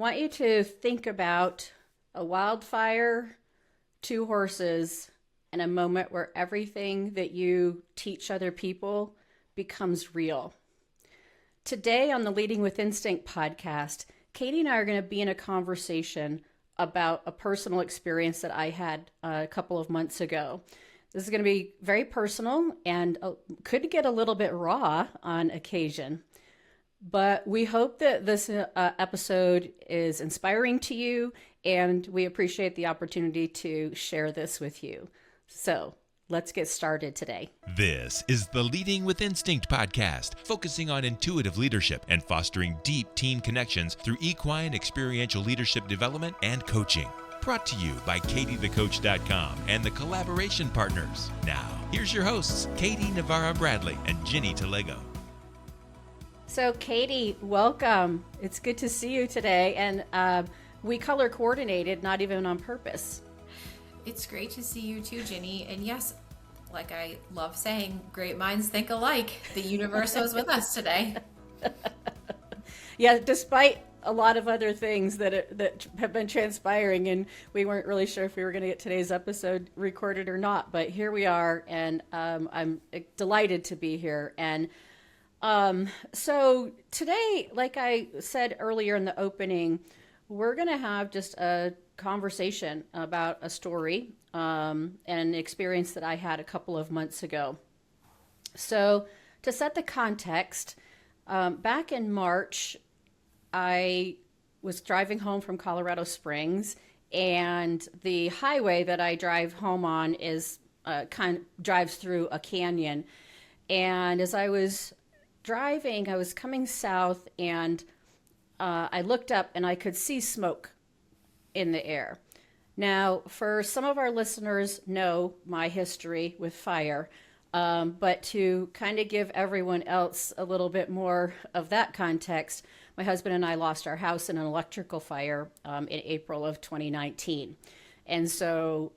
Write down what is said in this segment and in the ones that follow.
Want you to think about a wildfire, two horses, and a moment where everything that you teach other people becomes real. Today on the Leading with Instinct podcast, Katie and I are going to be in a conversation about a personal experience that I had a couple of months ago. This is going to be very personal and could get a little bit raw on occasion. But we hope that this episode is inspiring to you, and we appreciate the opportunity to share this with you. So let's get started today. This is the Leading with Instinct podcast, focusing on intuitive leadership and fostering deep team connections through equine experiential leadership development and coaching. Brought to you by KatieTheCoach.com and the Collaboration Partners. Now, here's your hosts, Katie Navarra-Bradley and Ginny Telego. So Katie, welcome. It's good to see you today. And we color coordinated, not even on purpose. It's great to see you too, Ginny. And yes, like I love saying, great minds think alike. The universe was with us today. Yeah, despite a lot of other things that have been transpiring, and we weren't really sure if we were going to get today's episode recorded or not. But here we are, and I'm delighted to be here. And so today, like I said earlier in the opening, we're going to have just a conversation about a story, and an experience that I had a couple of months ago. So to set the context, back in March, I was driving home from Colorado Springs, and the highway that I drive home on is drives through a canyon. And as I was driving, I was coming south, and I looked up and I could see smoke in the air. Now, for some of our listeners know my history with fire, but to kind of give everyone else a little bit more of that context, my husband and I lost our house in an electrical fire in April of 2019. And so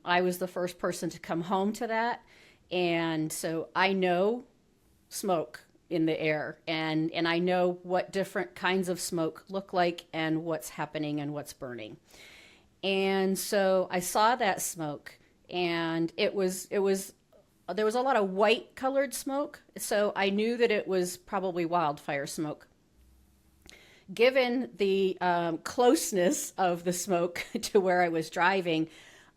I was the first person to come home to that. And so I know smoke in the air, and I know what different kinds of smoke look like and what's happening and what's burning. And so I saw that smoke, and there was a lot of white colored smoke, so I knew that it was probably wildfire smoke. Given the closeness of the smoke to where I was driving,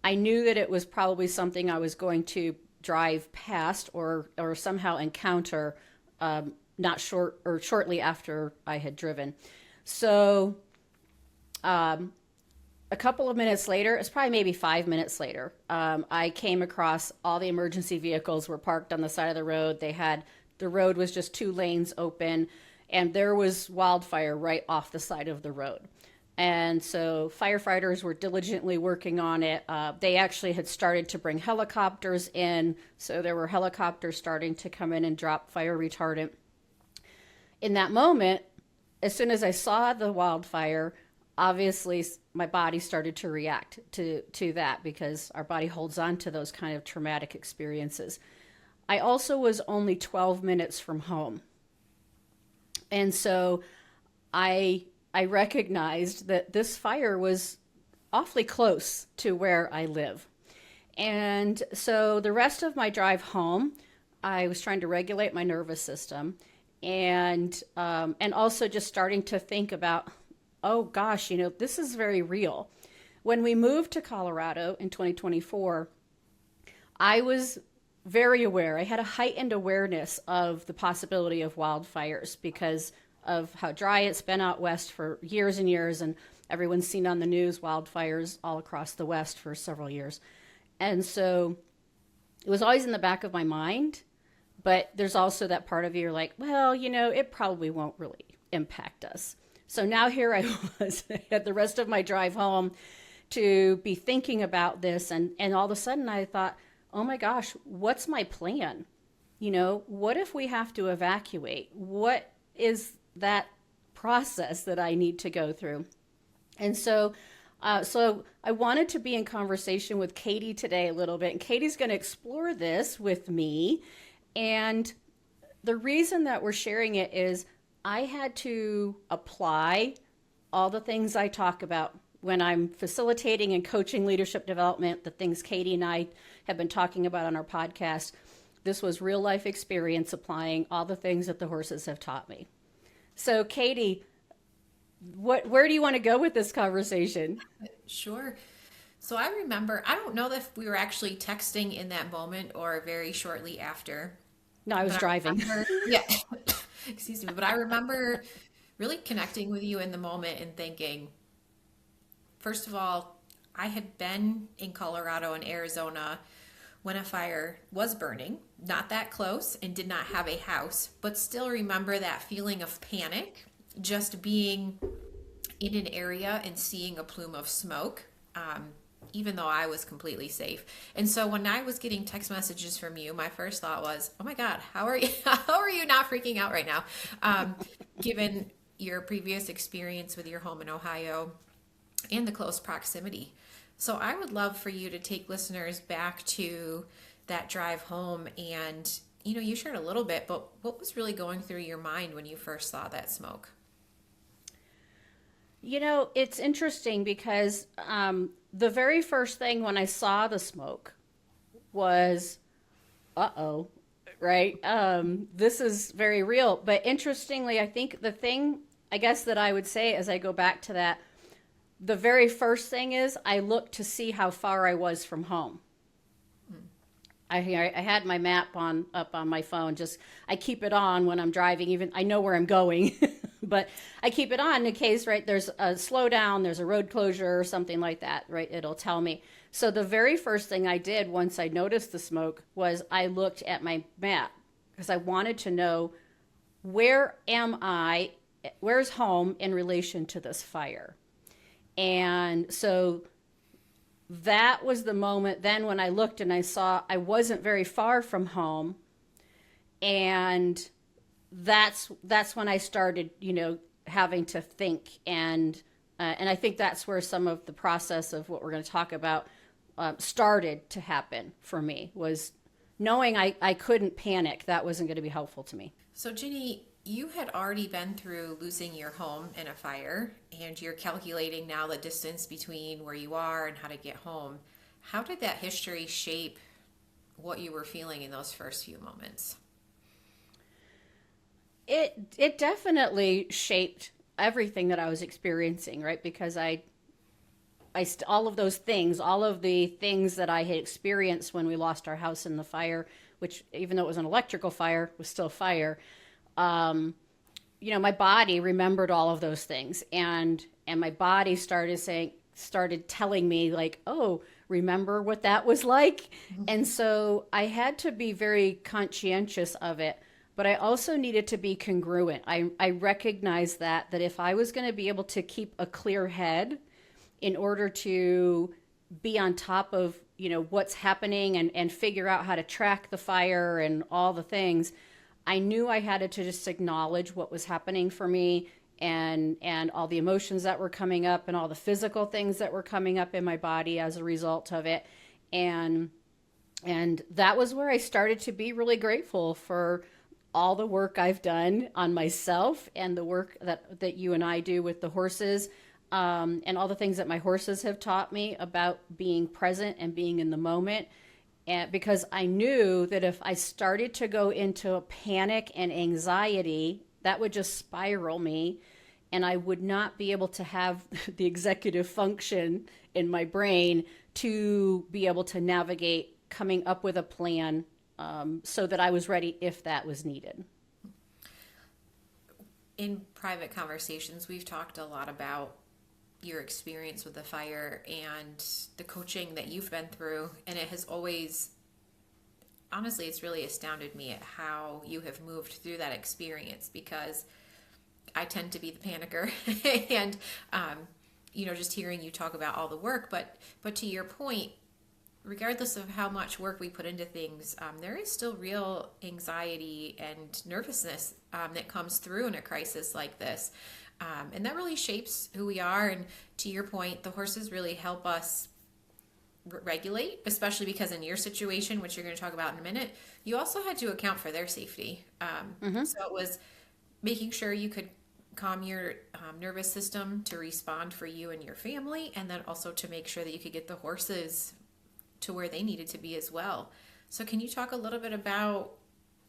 I knew that it was probably something I was going to drive past or somehow encounter shortly after I had driven. So a couple of minutes later, it's probably maybe 5 minutes later, I came across all the emergency vehicles were parked on the side of the road. The road was just 2 lanes open, and there was wildfire right off the side of the road. And so firefighters were diligently working on it. They actually had started to bring helicopters in. So there were helicopters starting to come in and drop fire retardant. In that moment, as soon as I saw the wildfire, obviously my body started to react to that, because our body holds on to those kind of traumatic experiences. I also was only 12 minutes from home. And so I recognized that this fire was awfully close to where I live. And so the rest of my drive home, I was trying to regulate my nervous system, and also just starting to think about, oh gosh, this is very real. When we moved to Colorado in 2024, I was very aware. I had a heightened awareness of the possibility of wildfires because of how dry it's been out west for years and years, and everyone's seen on the news wildfires all across the west for several years. And so it was always in the back of my mind, but there's also that part of you, you're like, well, it probably won't really impact us. So now here I was at the rest of my drive home to be thinking about this, and all of a sudden I thought, oh my gosh, what's my plan? What if we have to evacuate? What is that process that I need to go through? And so I wanted to be in conversation with Katie today a little bit, and Katie's going to explore this with me. And the reason that we're sharing it is I had to apply all the things I talk about when I'm facilitating and coaching leadership development, the things Katie and I have been talking about on our podcast. This was real life experience applying all the things that the horses have taught me. So Katie, where do you want to go with this conversation? Sure. So I remember, I don't know if we were actually texting in that moment or very shortly after. No, I was driving. Yeah, excuse me. But I remember really connecting with you in the moment and thinking, first of all, I had been in Colorado and Arizona when a fire was burning, not that close, and did not have a house, but still remember that feeling of panic, just being in an area and seeing a plume of smoke, even though I was completely safe. And so when I was getting text messages from you, my first thought was, oh my God, how are you, how are you not freaking out right now? Given your previous experience with your home in Ohio and the close proximity. So I would love for you to take listeners back to that drive home and, you shared a little bit, but what was really going through your mind when you first saw that smoke? It's interesting because the very first thing when I saw the smoke was, uh-oh, right? This is very real. But interestingly, I think the thing, I guess, that I would say as I go back to that, the very first thing is I looked to see how far I was from home. I had my map up on my phone. I keep it on when I'm driving. Even I know where I'm going, but I keep it on in case, right, there's a slowdown, there's a road closure or something like that, right? It'll tell me. So the very first thing I did once I noticed the smoke was I looked at my map because I wanted to know, where's home in relation to this fire? And so that was the moment then when I looked and I saw I wasn't very far from home. And that's when I started, having to think. And I think that's where some of the process of what we're going to talk about started to happen for me, was knowing I couldn't panic. That wasn't going to be helpful to me. So Ginny, you had already been through losing your home in a fire, and you're calculating now the distance between where you are and how to get home. How did that history shape what you were feeling in those first few moments? It definitely shaped everything that I was experiencing, right? Because all of those things, all of the things that I had experienced when we lost our house in the fire, which even though it was an electrical fire, was still fire. My body remembered all of those things, and my body started telling me like, oh, remember what that was like? Mm-hmm. And so I had to be very conscientious of it, but I also needed to be congruent. I recognized that if I was going to be able to keep a clear head in order to be on top of, what's happening and figure out how to track the fire and all the things, I knew I had to just acknowledge what was happening for me and all the emotions that were coming up and all the physical things that were coming up in my body as a result of it. And that was where I started to be really grateful for all the work I've done on myself and the work that you and I do with the horses, and all the things that my horses have taught me about being present and being in the moment. And because I knew that if I started to go into a panic and anxiety, that would just spiral me, and I would not be able to have the executive function in my brain to be able to navigate coming up with a plan, so that I was ready if that was needed. In private conversations, we've talked a lot about your experience with the fire and the coaching that you've been through, and it has always, honestly, it's really astounded me at how you have moved through that experience, because I tend to be the panicker and just hearing you talk about all the work, but to your point, regardless of how much work we put into things, there is still real anxiety and nervousness that comes through in a crisis like this. And that really shapes who we are. And to your point, the horses really help us regulate, especially because in your situation, which you're going to talk about in a minute, you also had to account for their safety. So it was making sure you could calm your nervous system to respond for you and your family, and then also to make sure that you could get the horses to where they needed to be as well. So can you talk a little bit about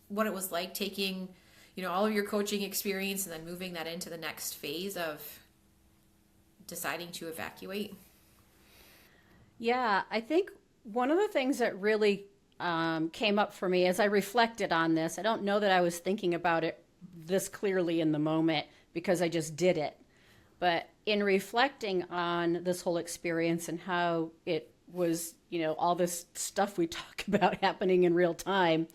what it was like taking, all of your coaching experience and then moving that into the next phase of deciding to evacuate? Yeah, I think one of the things that really came up for me as I reflected on this, I don't know that I was thinking about it this clearly in the moment because I just did it. But in reflecting on this whole experience and how it was, all this stuff we talk about happening in real time,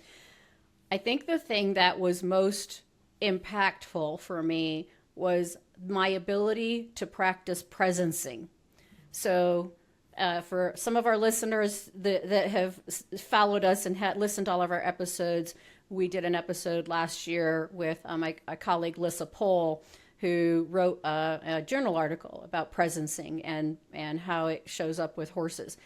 I think the thing that was most impactful for me was my ability to practice presencing. So for some of our listeners that have followed us and had listened to all of our episodes, we did an episode last year with my colleague Lissa Pohl, who wrote a journal article about presencing and how it shows up with horses.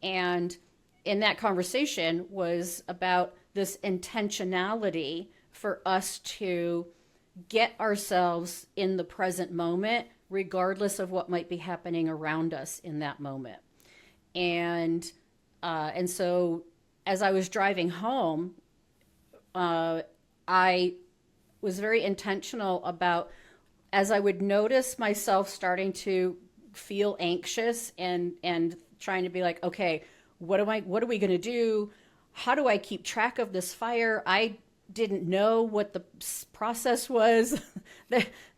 And in that conversation was about this intentionality for us to get ourselves in the present moment, regardless of what might be happening around us in that moment. And so as I was driving home, I was very intentional about, as I would notice myself starting to feel anxious and trying to be like, okay, what are we going to do? How do I keep track of this fire? I didn't know what the process was.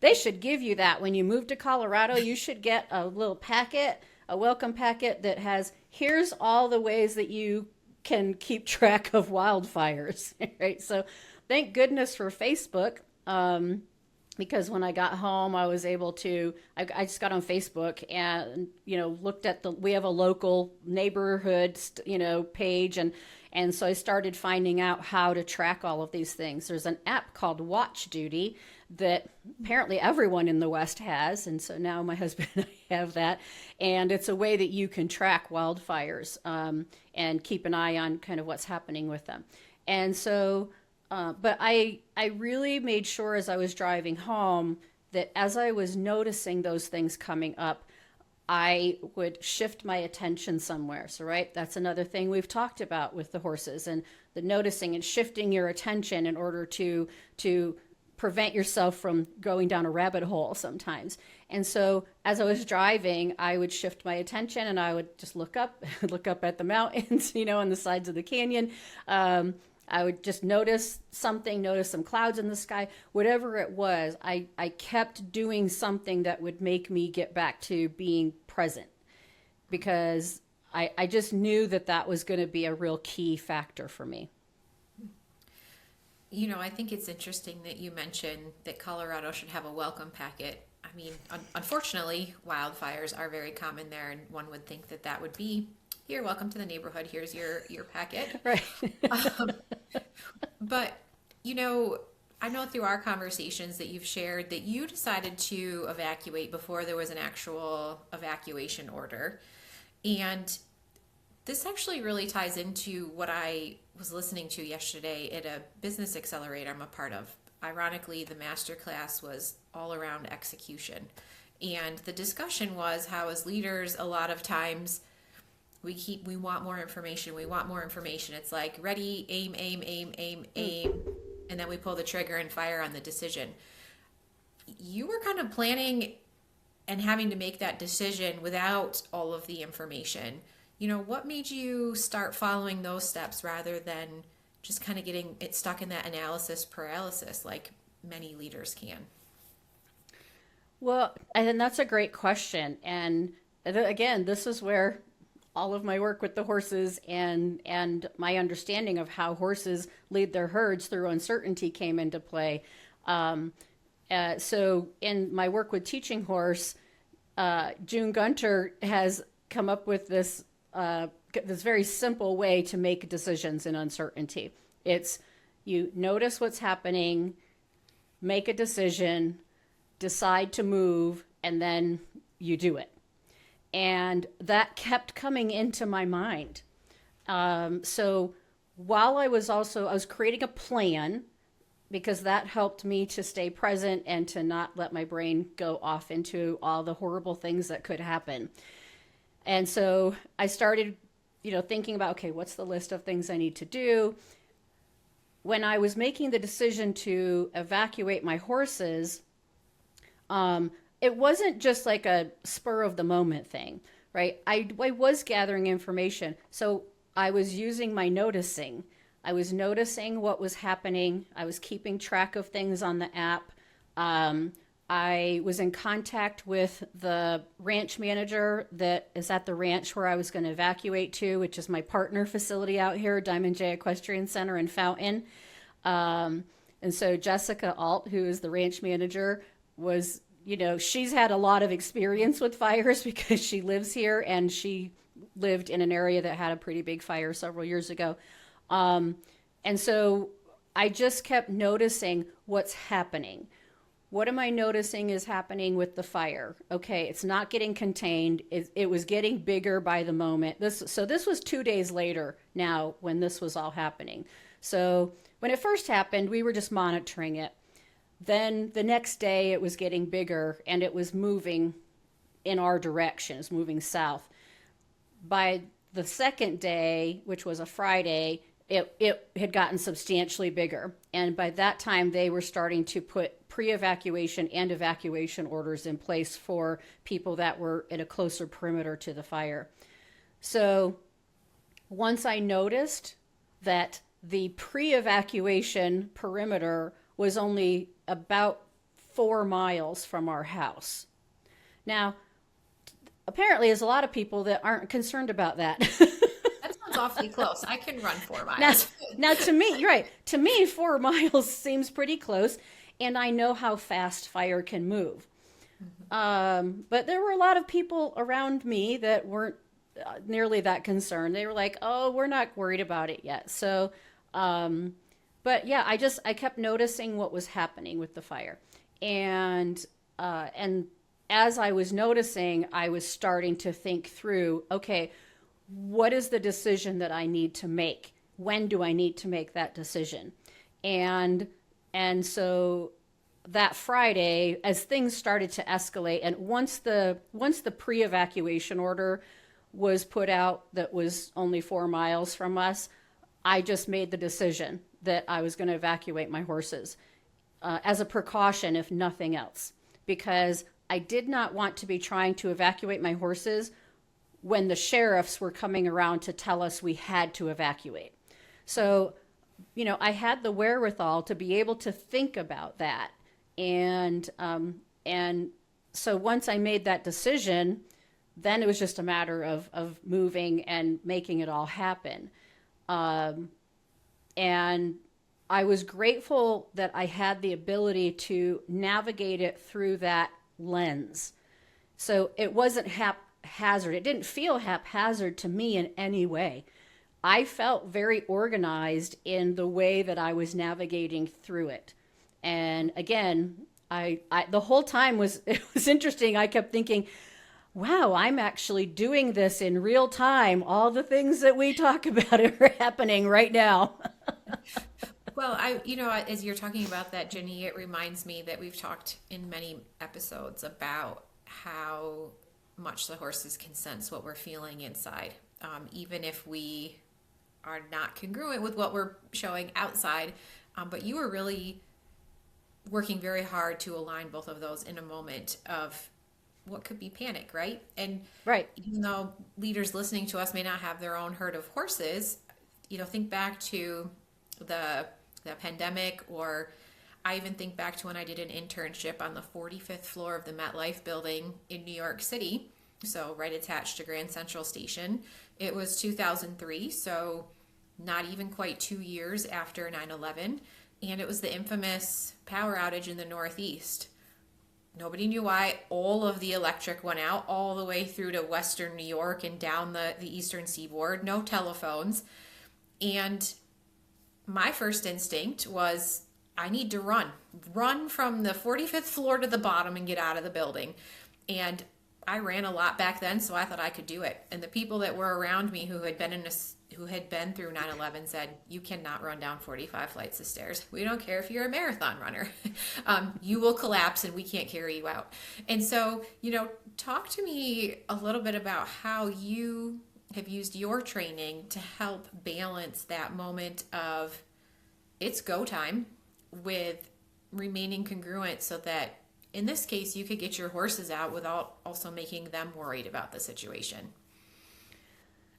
They should give you that when you move to Colorado. You should get a little packet, a welcome packet that has, here's all the ways that you can keep track of wildfires, right? So thank goodness for Facebook, because when I got home, I was able to, I just got on Facebook and, looked at we have a local neighborhood, page. And so I started finding out how to track all of these things. There's an app called Watch Duty that apparently everyone in the West has. And so now my husband and I have that. And it's a way that you can track wildfires and keep an eye on kind of what's happening with them. And so, but I really made sure as I was driving home that as I was noticing those things coming up, I would shift my attention somewhere. So, right, that's another thing we've talked about with the horses and the noticing and shifting your attention in order to prevent yourself from going down a rabbit hole sometimes. And so as I was driving, I would shift my attention and I would just look up at the mountains, on the sides of the canyon. I would just notice some clouds in the sky, whatever it was. I kept doing something that would make me get back to being present because I just knew that was going to be a real key factor for me. I think it's interesting that you mentioned that Colorado should have a welcome packet. I mean, unfortunately, wildfires are very common there, and one would think that would be, here, welcome to the neighborhood. Here's your packet. Right. But, I know through our conversations that you've shared that you decided to evacuate before there was an actual evacuation order. And this actually really ties into what I was listening to yesterday at a business accelerator I'm a part of. Ironically, the masterclass was all around execution. And the discussion was how as leaders, a lot of times we want more information. We want more information. It's like ready, aim, and then we pull the trigger and fire on the decision. You were kind of planning and having to make that decision without all of the information. What made you start following those steps rather than just kind of getting it stuck in that analysis paralysis like many leaders can? Well, and that's a great question. And again, this is where all of my work with the horses and my understanding of how horses lead their herds through uncertainty came into play. So in my work with Teaching Horse, June Gunter has come up with this very simple way to make decisions in uncertainty. It's you notice what's happening, make a decision, decide to move, and then you do it. And that kept coming into my mind. So while I was creating a plan because that helped me to stay present and to not let my brain go off into all the horrible things that could happen. And so I started, thinking about, okay, what's the list of things I need to do? When I was making the decision to evacuate my horses, it wasn't just like a spur of the moment thing, right? I was gathering information. So I was using my noticing. I was noticing what was happening. I was keeping track of things on the app. I was in contact with the ranch manager that is at the ranch where I was going to evacuate to, which is my partner facility out here, Diamond J Equestrian Center in Fountain. And so Jessica Alt, who is the ranch manager, was, she's had a lot of experience with fires because she lives here, and she lived in an area that had a pretty big fire several years ago. And so I just kept noticing what's happening. What am I noticing is happening with the fire? Okay, it's not getting contained. It was getting bigger by the moment. So this was 2 days later now when this was all happening. So when it first happened, we were just monitoring it. Then the next day it was getting bigger and it was moving in our direction. It was moving south. By the second day, which was a Friday, it had gotten substantially bigger. And by that time, they were starting to put pre-evacuation and evacuation orders in place for people that were in a closer perimeter to the fire. So once I noticed that the pre-evacuation perimeter was only about 4 miles from our house. Now, apparently, there's a lot of people that aren't concerned about that. Sounds awfully close. I can run 4 miles. Now to me, right, to me, 4 miles seems pretty close, and I know how fast fire can move. But there were a lot of people around me that weren't nearly that concerned. They were like, oh, we're not worried about it yet. So, but yeah, I kept noticing what was happening with the fire. And as I was noticing, I was starting to think through, okay, what is the decision that I need to make? When do I need to make that decision? And so that Friday, as things started to escalate, and once the pre-evacuation order was put out that was only 4 miles from us, I just made the decision that I was going to evacuate my horses as a precaution, if nothing else, because I did not want to be trying to evacuate my horses when the sheriffs were coming around to tell us we had to evacuate. So, I had the wherewithal to be able to think about that. And so once I made that decision, then it was just a matter of moving and making it all happen. And I was grateful that I had the ability to navigate it through that lens. So it wasn't haphazard. It didn't feel haphazard to me in any way. I felt very organized in the way that I was navigating through it. And again, I the whole time it was interesting. I kept thinking, wow, I'm actually doing this in real time. All the things that we talk about are happening right now. Well, as you're talking about that, Ginny, it reminds me that we've talked in many episodes about how much the horses can sense what we're feeling inside, even if we are not congruent with what we're showing outside. But you were really working very hard to align both of those in a moment of what could be panic, right? And right. Even though leaders listening to us may not have their own herd of horses, think back to the pandemic, or I even think back to when I did an internship on the 45th floor of the MetLife building in New York City, so right attached to Grand Central Station. It was 2003, so not even quite 2 years after 9/11, and it was the infamous power outage in the Northeast. Nobody knew why. All of the electric went out all the way through to Western New York and down the Eastern Seaboard. No telephones. And my first instinct was, I need to run from the 45th floor to the bottom and get out of the building. And I ran a lot back then, so I thought I could do it. And the people that were around me who had been through 9/11 said, you cannot run down 45 flights of stairs. We don't care if you're a marathon runner. You will collapse and we can't carry you out. And so, talk to me a little bit about how you have used your training to help balance that moment of it's go time with remaining congruent so that in this case, you could get your horses out without also making them worried about the situation.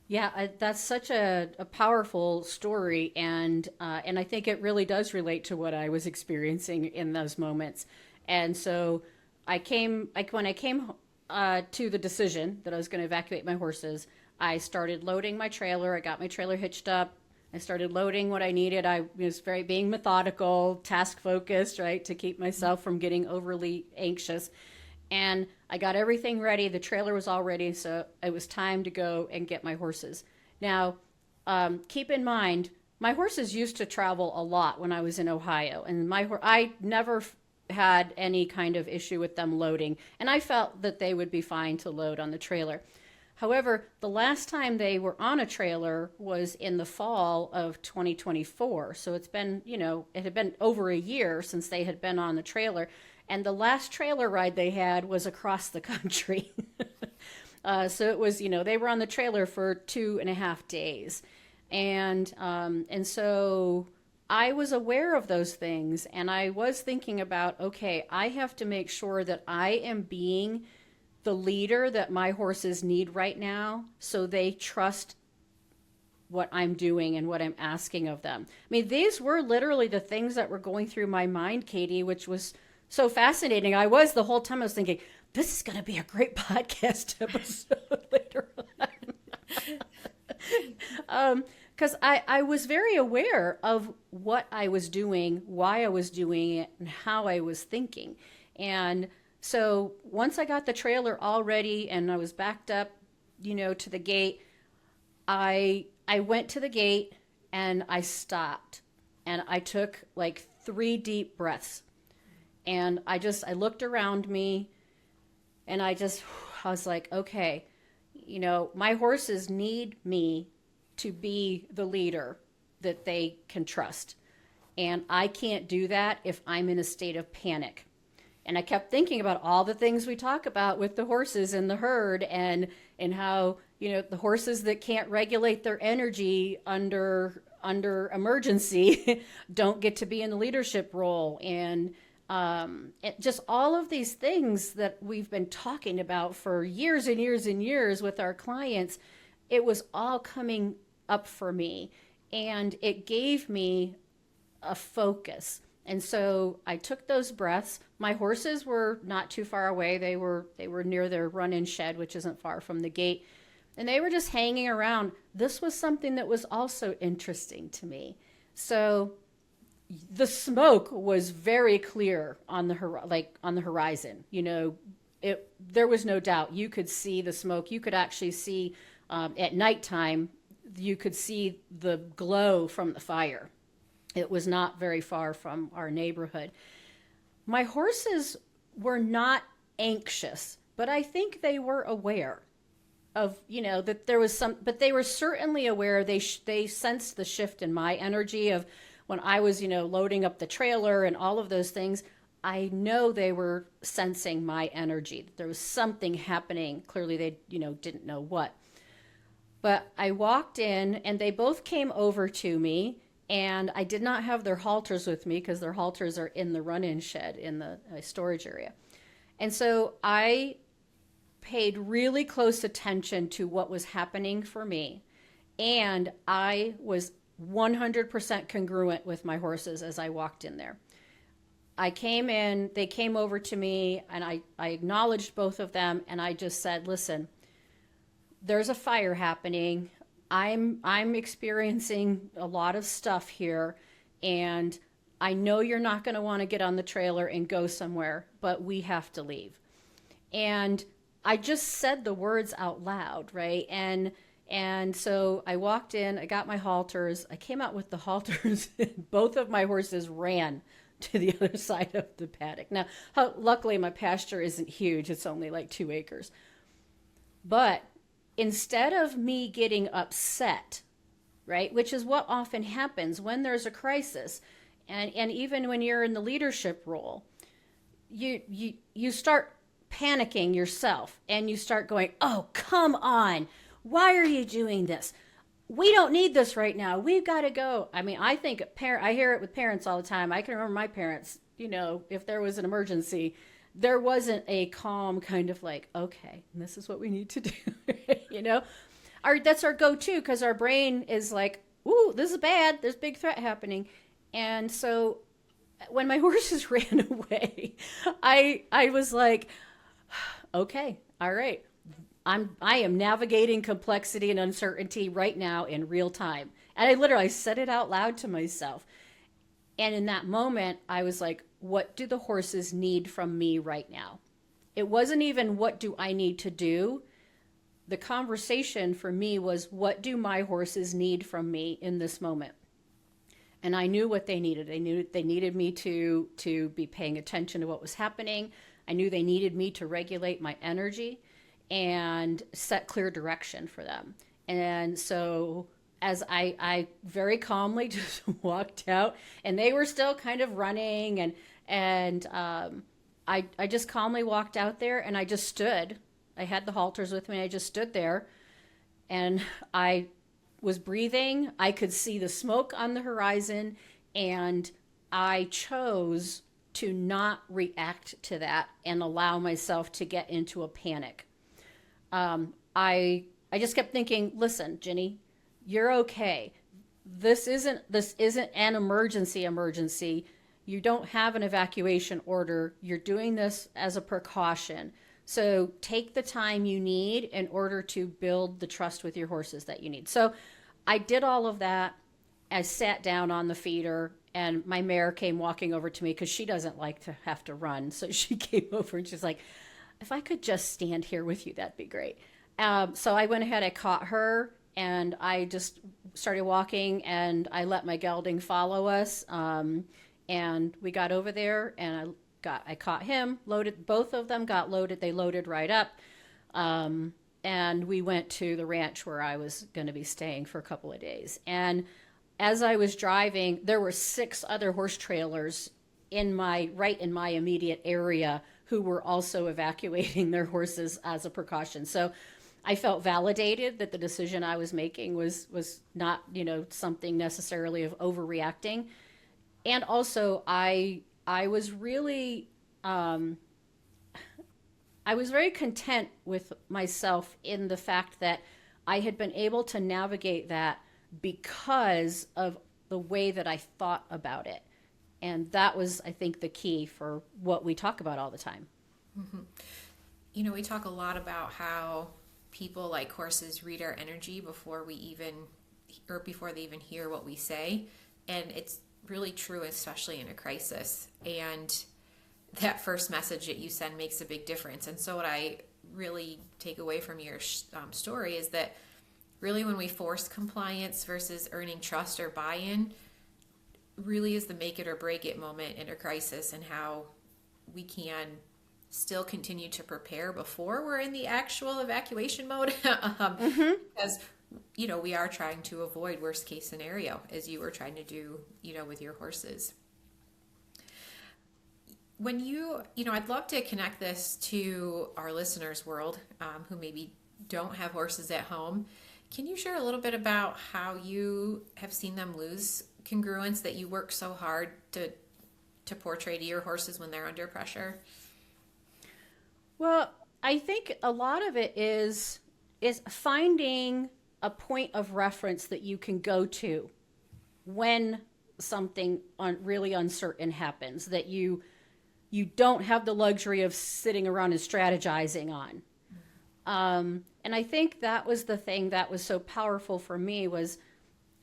Yeah, that's such a powerful story, and I think it really does relate to what I was experiencing in those moments. And so when I came to the decision that I was going to evacuate my horses, I started loading my trailer. I got my trailer hitched up. I started loading what I needed. I was being methodical, task focused, right, to keep myself from getting overly anxious. And I got everything ready. The trailer was all ready, so it was time to go and get my horses. Now, keep in mind, my horses used to travel a lot when I was in Ohio, and I never had any kind of issue with them loading, and I felt that they would be fine to load on the trailer. However, the last time they were on a trailer was in the fall of 2024. So it had been over a year since they had been on the trailer. And the last trailer ride they had was across the country. So it was, they were on the trailer for 2.5 days. And so I was aware of those things. And I was thinking about, okay, I have to make sure that I am being the leader that my horses need right now, so they trust what I'm doing and what I'm asking of them. I mean, these were literally the things that were going through my mind, Katie, which was so fascinating. The whole time I was thinking, this is going to be a great podcast episode later on. Because I was very aware of what I was doing, why I was doing it, and how I was thinking. And so once I got the trailer all ready and I was backed up, to the gate, I went to the gate and I stopped and I took like 3 deep breaths. And I looked around me and I was like, okay, my horses need me to be the leader that they can trust. And I can't do that if I'm in a state of panic. And I kept thinking about all the things we talk about with the horses in the herd and how, the horses that can't regulate their energy under emergency don't get to be in the leadership role. And just all of these things that we've been talking about for years and years and years with our clients, it was all coming up for me. And it gave me a focus. And so I took those breaths. My horses were not too far away. They were near their run-in shed, which isn't far from the gate. And they were just hanging around. This was something that was also interesting to me. So the smoke was very clear on the horizon. There was no doubt. You could see the smoke. You could actually see at nighttime, you could see the glow from the fire. It was not very far from our neighborhood. My horses were not anxious, but I think they were aware of, that there was but they were certainly aware. They sensed the shift in my energy of when I was, loading up the trailer and all of those things. I know they were sensing my energy. There was something happening. Clearly they, didn't know what. But I walked in and they both came over to me. And I did not have their halters with me because their halters are in the run-in shed in the storage area. And so I paid really close attention to what was happening for me. And I was 100% congruent with my horses as I walked in there. I came in, they came over to me, and I acknowledged both of them. And I just said, listen, there's a fire happening. I'm experiencing a lot of stuff here, and I know you're not going to want to get on the trailer and go somewhere, but we have to leave. And I just said the words out loud, right? And so I walked in, I got my halters, I came out with the halters, and both of my horses ran to the other side of the paddock. Now, luckily my pasture isn't huge, it's only like 2 acres. But instead of me getting upset, right, which is what often happens when there's a crisis, and even when you're in the leadership role, you start panicking yourself, and you start going, oh, come on, why are you doing this? We don't need this right now. We've got to go. I mean, I think I hear it with parents all the time. I can remember my parents, if there was an emergency, there wasn't a calm kind of like, okay, this is what we need to do. That's our go-to, because our brain is like, ooh, this is bad. There's a big threat happening. And so when my horses ran away, I was like, okay, all right. I am navigating complexity and uncertainty right now in real time. And I literally said it out loud to myself. And in that moment, I was like, what do the horses need from me right now? It wasn't even what do I need to do. The conversation for me was, what do my horses need from me in this moment? And I knew what they needed. They needed me to be paying attention to what was happening. I knew they needed me to regulate my energy and set clear direction for them. And so as I very calmly just walked out, and they were still kind of running, and I just calmly walked out there, and I just stood. I had the halters with me. I just stood there, and I was breathing. I could see the smoke on the horizon, and I chose to not react to that and allow myself to get into a panic. I just kept thinking, listen, Ginny, you're okay. This isn't an emergency. You don't have an evacuation order. You're doing this as a precaution. So take the time you need in order to build the trust with your horses that you need. So I did all of that. I sat down on the feeder, and my mare came walking over to me, because she doesn't like to have to run. So she came over and she's like, if I could just stand here with you, that'd be great. So I went ahead, I caught her, and I just started walking, and I let my gelding follow us. And we got over there, and I caught him, loaded, both of them got loaded. They loaded right up. And we went to the ranch where I was going to be staying for a couple of days. And as I was driving, there were 6 other horse trailers right in my immediate area who were also evacuating their horses as a precaution. So I felt validated that the decision I was making was not, something necessarily of overreacting. And also I was really, I was very content with myself in the fact that I had been able to navigate that because of the way that I thought about it. And that was, I think, the key for what we talk about all the time. Mm-hmm. We talk a lot about how people like horses read our energy before they even hear what we say. And it's really true, especially in a crisis. And that first message that you send makes a big difference. And so what I really take away from your story is that really when we force compliance versus earning trust or buy-in really is the make it or break it moment in a crisis, and how we can still continue to prepare before we're in the actual evacuation mode. Because, we are trying to avoid worst case scenario, as you were trying to do, with your horses. When I'd love to connect this to our listeners' world, who maybe don't have horses at home. Can you share a little bit about how you have seen them lose congruence that you work so hard to portray to your horses when they're under pressure? Well, I think a lot of it is finding a point of reference that you can go to when something really uncertain happens, that you don't have the luxury of sitting around and strategizing on. And I think that was the thing that was so powerful for me, was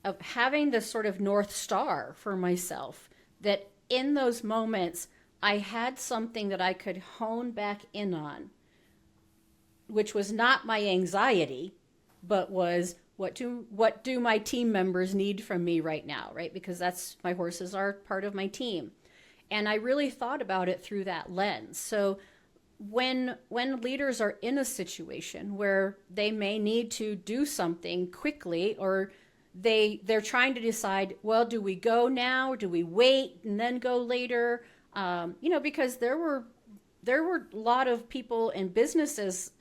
of having this sort of North Star for myself, that in those moments I had something that I could hone back in on, which was not my anxiety, but was what do my team members need from me right now, right? Because my horses are part of my team. And I really thought about it through that lens. So when leaders are in a situation where they may need to do something quickly, or they're trying to decide, well, do we go now? Do we wait and then go later? Because there were a lot of people and businesses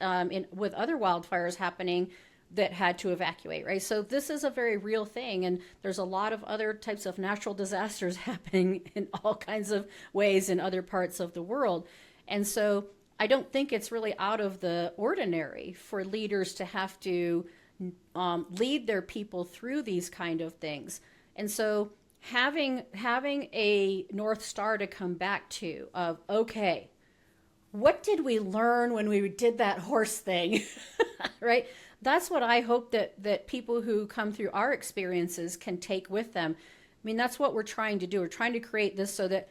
with other wildfires happening that had to evacuate, right? So this is a very real thing, and there's a lot of other types of natural disasters happening in all kinds of ways in other parts of the world. And so I don't think it's really out of the ordinary for leaders to have to lead their people through these kind of things. And so having a North Star to come back to of, okay, what did we learn when we did that horse thing, right? That's what I hope that people who come through our experiences can take with them. I mean, that's what we're trying to do. We're trying to create this so that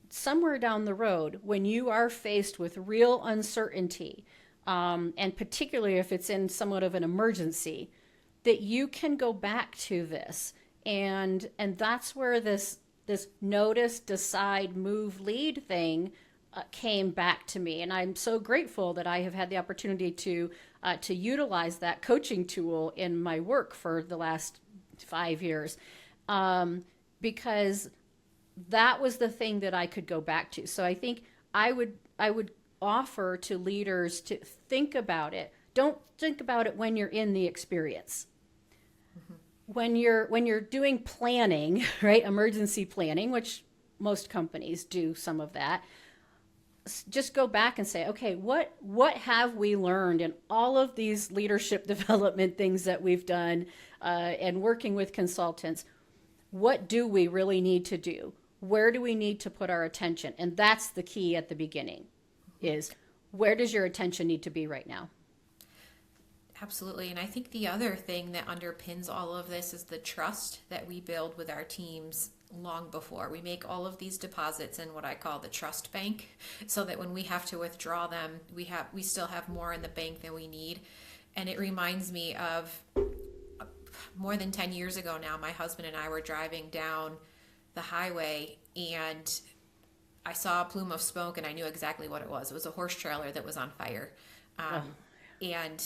somewhere down the road, when you are faced with real uncertainty, and particularly if it's in somewhat of an emergency, that you can go back to this. And that's where this notice, decide, move, lead thing came back to me. And I'm so grateful that I have had the opportunity to utilize that coaching tool in my work for the last 5 years, because that was the thing that I could go back to. So I think I would offer to leaders to think about it. Don't think about it when you're in the experience. Mm-hmm. When you're doing planning, right? Emergency planning, which most companies do some of that. Just go back and say, okay, what have we learned in all of these leadership development things that we've done, and working with consultants? What do we really need to do? Where do we need to put our attention? And that's the key at the beginning, is where does your attention need to be right now? Absolutely. And I think the other thing that underpins all of this is the trust that we build with our teams long before. We make all of these deposits in what I call the trust bank, so that when we have to withdraw them, we still have more in the bank than we need. And it reminds me of more than 10 years ago now, my husband and I were driving down the highway, and I saw a plume of smoke, and I knew exactly what it was. It was a horse trailer that was on fire. And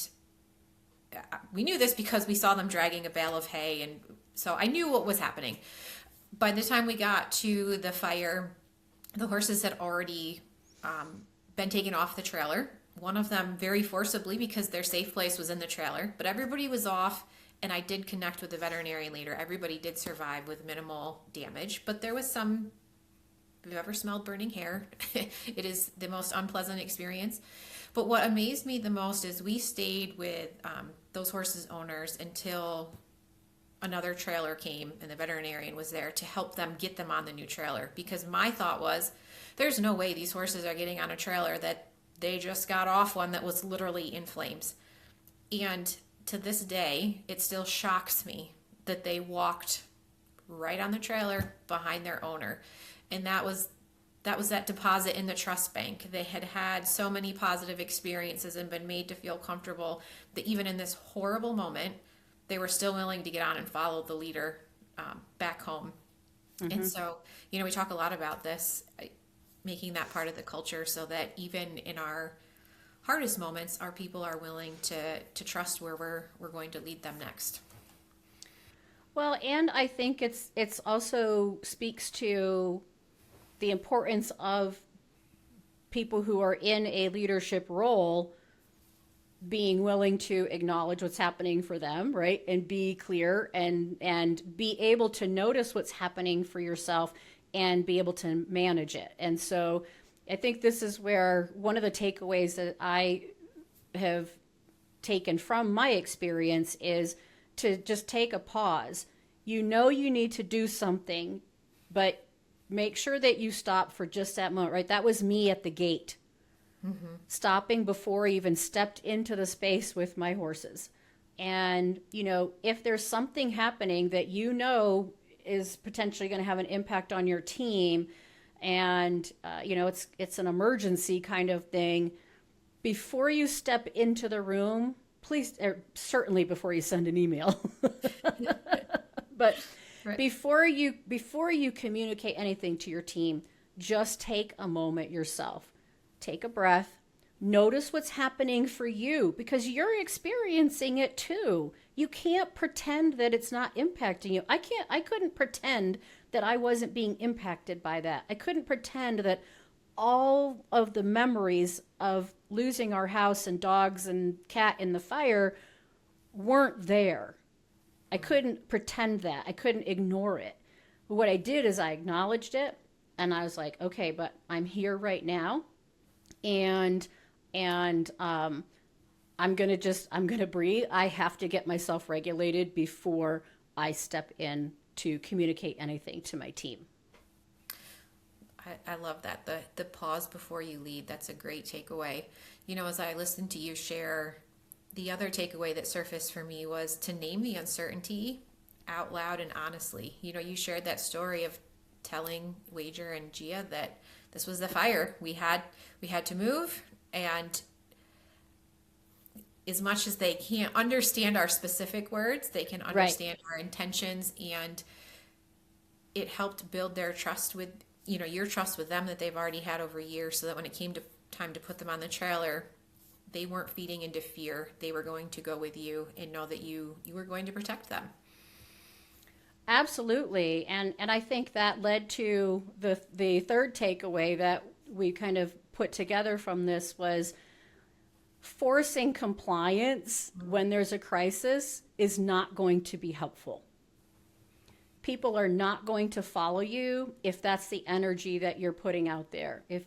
we knew this because we saw them dragging a bale of hay, and so I knew what was happening. By the time we got to the fire, the horses had already been taken off the trailer. One of them very forcibly, because their safe place was in the trailer, but everybody was off. And I did connect with the veterinarian leader. Everybody did survive with minimal damage, but there was some, if you've ever smelled burning hair, it is the most unpleasant experience. But what amazed me the most is we stayed with those horses' owners until another trailer came and the veterinarian was there to help them get them on the new trailer. Because my thought was, there's no way these horses are getting on a trailer that they just got off one that was literally in flames. And to this day, it still shocks me that they walked right on the trailer behind their owner. And that was that deposit in the trust bank. They had had so many positive experiences and been made to feel comfortable that even in this horrible moment, they were still willing to get on and follow the leader back home. Mm-hmm. And so, we talk a lot about this, making that part of the culture so that even in our hardest moments, our people are willing to trust where we're going to lead them next. Well, and I think it's also speaks to the importance of people who are in a leadership role being willing to acknowledge what's happening for them, right? And be clear and be able to notice what's happening for yourself and be able to manage it. And so I think this is where one of the takeaways that I have taken from my experience is to just take a pause. You need to do something, but make sure that you stop for just that moment, right? That was me at the gate, stopping before I even stepped into the space with my horses. And, if there's something happening that is potentially going to have an impact on your team, and it's an emergency kind of thing, before you step into the room, please, certainly before you send an email, but right. before you communicate anything to your team, just take a moment yourself. Take a breath, Notice what's happening for you, because you're experiencing it too. You can't pretend that it's not impacting you. I couldn't pretend that I wasn't being impacted by that. I couldn't pretend that all of the memories of losing our house and dogs and cat in the fire weren't there. I couldn't pretend that. I couldn't ignore it. But what I did is I acknowledged it, and I was like, okay, but I'm here right now, and I'm gonna breathe. I have to get myself regulated before I step in to communicate anything to my team. I love that. The pause before you lead. That's a great takeaway. As I listened to you share, the other takeaway that surfaced for me was to name the uncertainty out loud and honestly. You shared that story of telling Wager and Gia that this was the fire. We had to move, and as much as they can't understand our specific words, they can understand our intentions, and it helped build their trust with, your trust with them that they've already had over years, so that when it came to time to put them on the trailer, they weren't feeding into fear. They were going to go with you and know that you were going to protect them. Absolutely. And I think that led to the third takeaway that we kind of put together from this was forcing compliance when there's a crisis is not going to be helpful. People are not going to follow you if that's the energy that you're putting out there. If,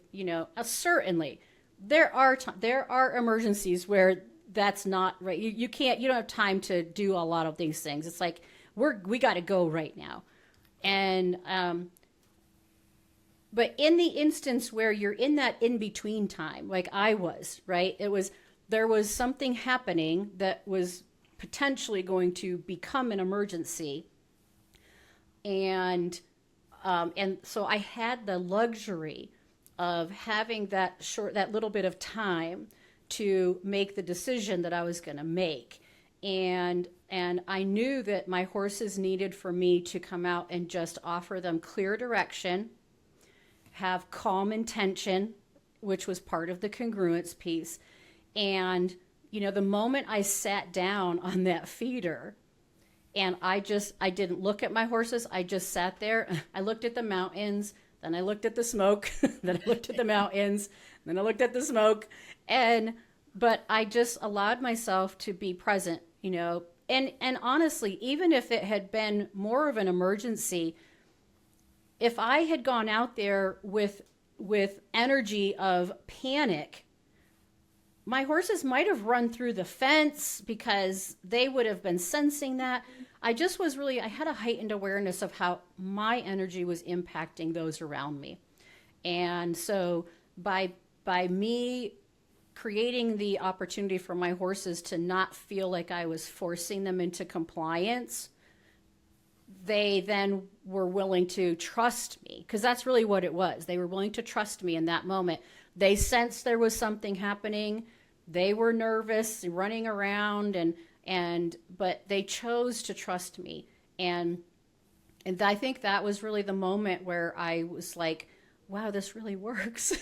certainly there are emergencies where that's not right. You don't have time to do a lot of these things. It's like, we got to go right now. And, but in the instance where you're in that in-between time, like I was, right? There was something happening that was potentially going to become an emergency. And so I had the luxury of having that little bit of time to make the decision that I was going to make. And I knew that my horses needed for me to come out and just offer them clear direction, have calm intention, which was part of the congruence piece. And, the moment I sat down on that feeder and I didn't look at my horses, I just sat there. I looked at the mountains, then I looked at the smoke, then I looked at the mountains, then I looked at the smoke. But I just allowed myself to be present, and honestly, even if it had been more of an emergency, if I had gone out there with energy of panic, my horses might have run through the fence because they would have been sensing that. I had a heightened awareness of how my energy was impacting those around me. And so by me creating the opportunity for my horses to not feel like I was forcing them into compliance, they then were willing to trust me, because that's really what it was. They were willing to trust me in that moment. They sensed there was something happening. They were nervous, running around, but they chose to trust me. And I think that was really the moment where I was like, wow, this really works.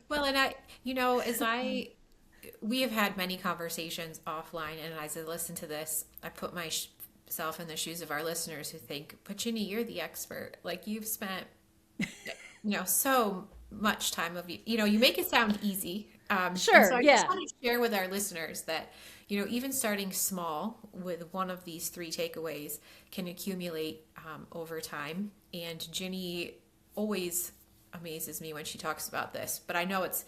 Well, and we have had many conversations offline, and as I listen to this, I put myself in the shoes of our listeners who think, but Ginny, you're the expert. Like, you've spent, so much time you make it sound easy. Sure. So I just want to share with our listeners that, even starting small with one of these three takeaways can accumulate over time. And Ginny always amazes me when she talks about this, but I know it's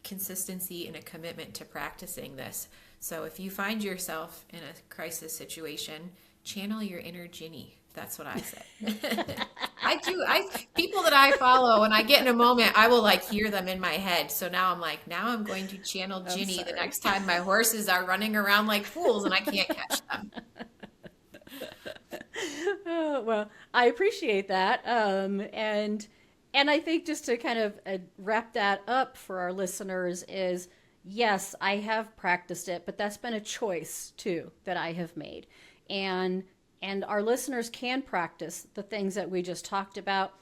consistency and a commitment to practicing this. So if you find yourself in a crisis situation, channel your inner Ginny. That's what I say. I do. People that I follow, when I get in a moment, I will hear them in my head. So now I'm going to channel Ginny the next time my horses are running around like fools and I can't catch them. Oh, well, I appreciate that. And I think just to kind of wrap that up for our listeners is, yes, I have practiced it, but that's been a choice too that I have made. And our listeners can practice the things that we just talked about.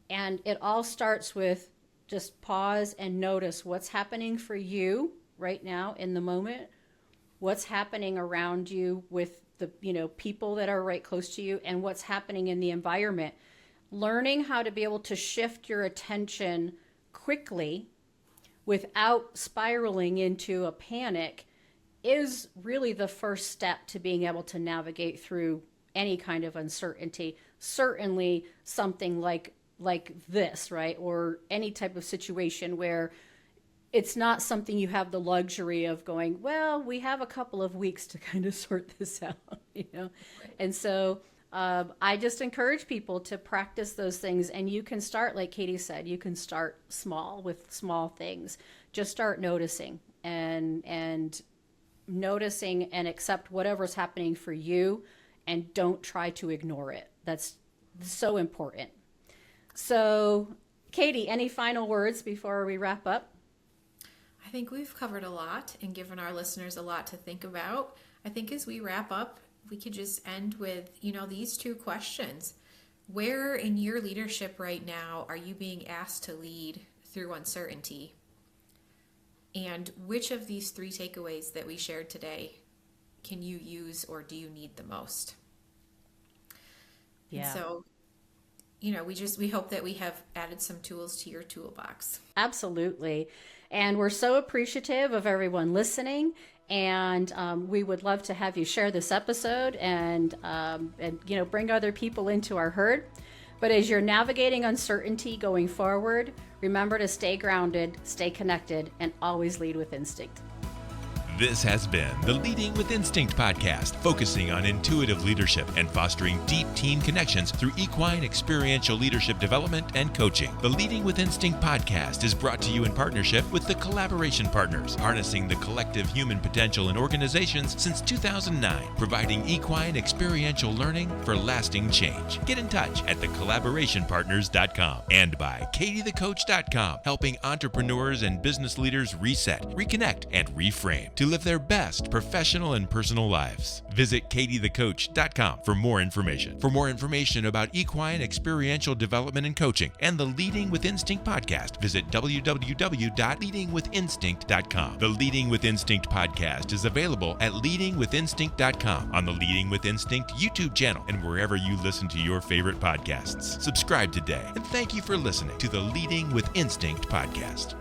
And it all starts with just pause and notice what's happening for you right now in the moment, what's happening around you with the people that are right close to you, and what's happening in the environment. Learning how to be able to shift your attention quickly without spiraling into a panic is really the first step to being able to navigate through any kind of uncertainty. Certainly something like this, right? Or any type of situation where it's not something you have the luxury of going, well, we have a couple of weeks to kind of sort this out, Right. And so I just encourage people to practice those things. And you can start, like Katie said, you can start small with small things. Just start noticing and noticing and accept whatever's happening for you, and don't try to ignore it. That's so important. So, Katie, any final words before we wrap up? I think we've covered a lot and given our listeners a lot to think about. I think as we wrap up, we could just end with, these two questions. Where in your leadership right now are you being asked to lead through uncertainty? And which of these three takeaways that we shared today can you use or do you need the most? Yeah. And so, we hope that we have added some tools to your toolbox. Absolutely. And we're so appreciative of everyone listening. And we would love to have you share this episode and bring other people into our herd. But as you're navigating uncertainty going forward, remember to stay grounded, stay connected, and always lead with instinct. This has been the Leading with Instinct podcast, focusing on intuitive leadership and fostering deep team connections through equine experiential leadership development and coaching. The Leading with Instinct podcast is brought to you in partnership with the Collaboration Partners, harnessing the collective human potential in organizations since 2009, providing equine experiential learning for lasting change. Get in touch at thecollaborationpartners.com and by katiethecoach.com, helping entrepreneurs and business leaders reset, reconnect, and reframe to live their best professional and personal lives. Visit katiethecoach.com for more information. For more information about equine experiential development and coaching and the Leading with Instinct podcast, visit www.leadingwithinstinct.com. The Leading with Instinct podcast is available at leadingwithinstinct.com, on the Leading with Instinct YouTube channel, and wherever you listen to your favorite podcasts. Subscribe today, and thank you for listening to the Leading with Instinct podcast.